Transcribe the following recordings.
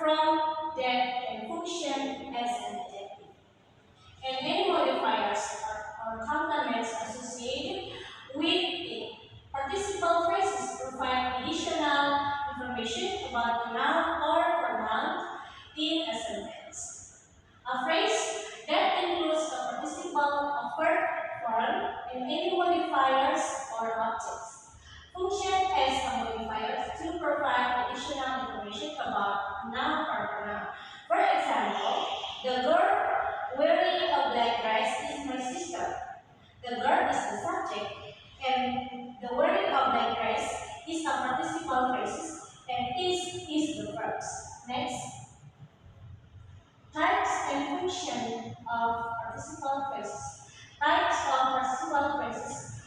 from, that can function as an adjective. And any modifiers or complements associated with it. Participle phrases provide additional information about a noun or pronoun in a sentence. A phrase that includes a participle of verb form and any modifiers or objects function as a modifier to provide additional information about a noun or pronoun. For example, the girl wearing a black dress is my sister. The girl is the subject, and the wearing a black dress is a participle phrase, and is the verbs. Next, types and function of participle phrases. Types of participle phrases.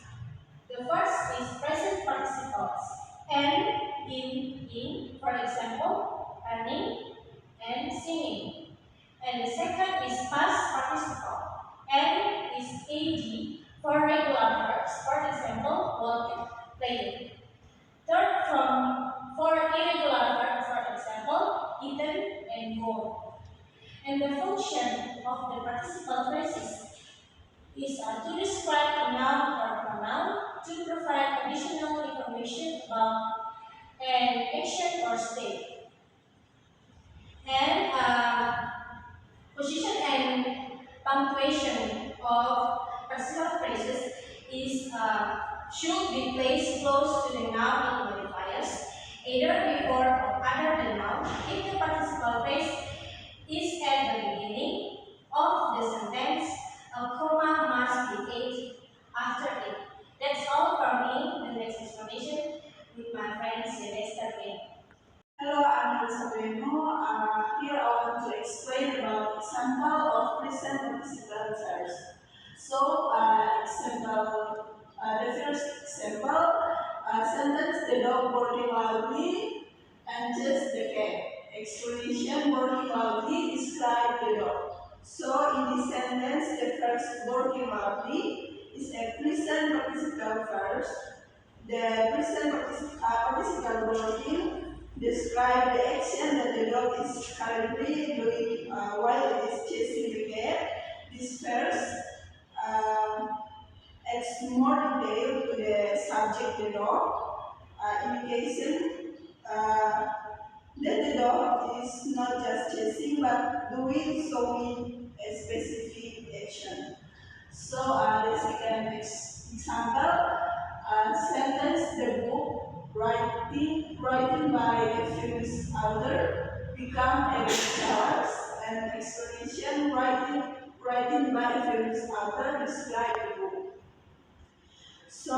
The first is present participles. And, in, for example, running and singing. And the second is past participle. And is AD for regular verbs, for example, walking, playing. Third, for irregular verbs, for example, eaten and gone. And the function of the participle phrases is to describe a noun or pronoun, to provide additional information about an action or state. And position and punctuation of participle phrases is should be placed close to the noun and modifiers, either before or under the noun, if the participle phrase is at the beginning of the sentence. A comma must be added after it. That's all from me. The next explanation with my friend Sylvester Payne. Hello, I'm Elsa Bueno. Here I want to explain about example of present participle verbs. So, the first example, sentence: the dog barking loudly and just the cat. Explanation: barking loudly describe the dog. So, in this sentence, the first barking loudly is a present participle verb. The present participle barking describe the action that the dog is currently doing while it is chasing the cat. This verse adds more detail to the subject, the dog, indication that the dog is not just chasing but doing so with a specific action. So the second example, sentence: the book writing by a famous author become a bestseller. And explanation: writing by a famous author describe the book. So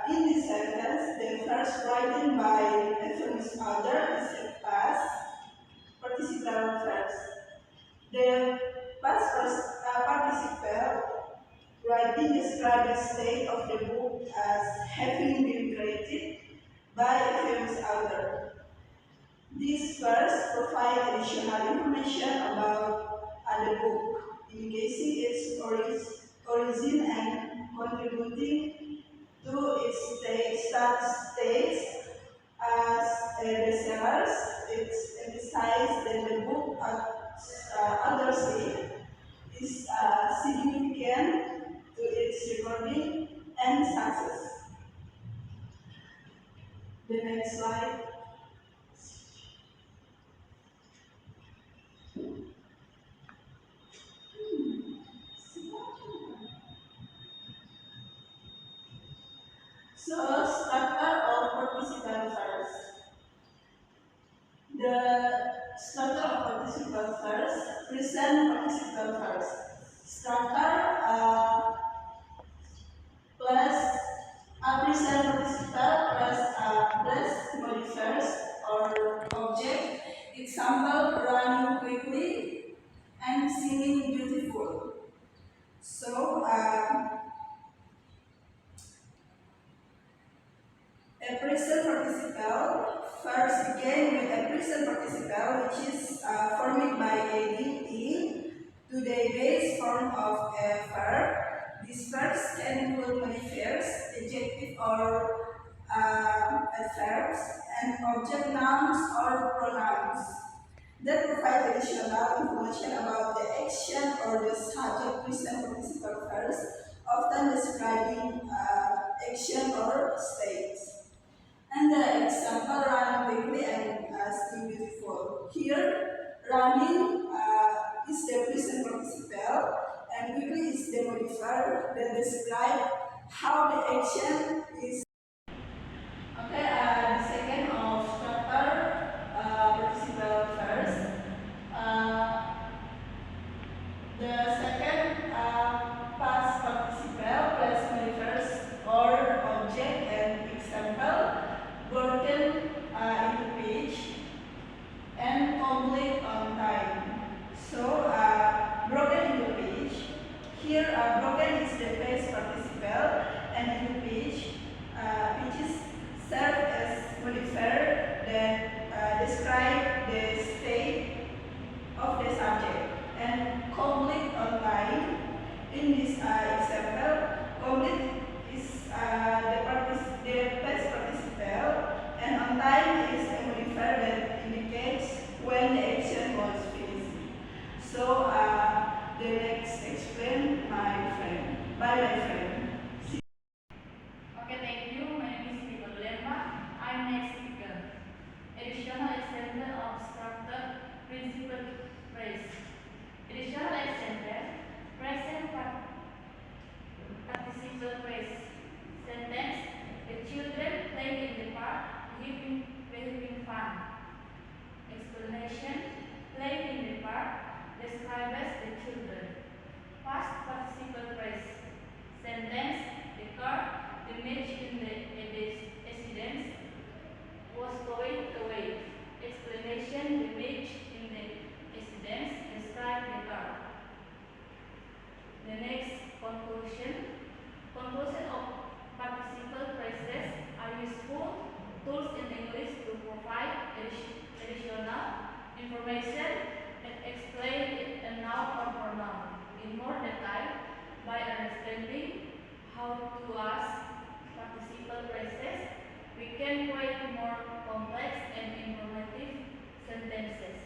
in this sentence, the first writing by a famous author is a past participle verb. The past participle writing describes the state of the book as having been created by a famous author. This verse provides additional information about the book, indicating its origin and contributing to its status as a bestseller. It emphasizes that the book, as others say, is significant to its recording and success. The next slide. So, structure of participle verbs. The structure of participle verbs, present participle verbs. Structure plus present participle plus modifiers or object. Example: running quickly and singing beautiful. So a present participle first begin with a present participle, which is formed by adding in to the base form of a verb. These verbs can include modifiers, adjective or adverbs, and object nouns or pronouns. that provide additional information about the action or the subject present participle first, often describing action or states. And the example running quickly and still beautiful. Here, running is the present participle and quickly is the modifier that describe how the action is. Okay, the second of chapter participle first. Uh, the second past participle plus modifiers or object and example broken into page and complete on time. So broken into page. Here broken is the past participle and into page. Pages serve as modifier that describe the state of the subject and complete on time. In this example, complete is the past participle and on time is a modifier that indicates when the action was finished. So the next explain by my friend. Okay, thank you. My name is Nico Lemba. I'm next speaker. Additional example of structure principle phrase. Additional example present participle phrase. Sentence: the children play in the park, having fun. Explanation: playing in the park describes the children. Past participle phrase. Sentence: the car damaged in the accident was going away. Explanation: damage in the accident describe the car. The next conclusion. Conclusion of participle phrases are useful tools in English to provide additional information and explain a noun or pronoun in more detail by understanding how to use participle phrases. We can create more complex and informative sentences.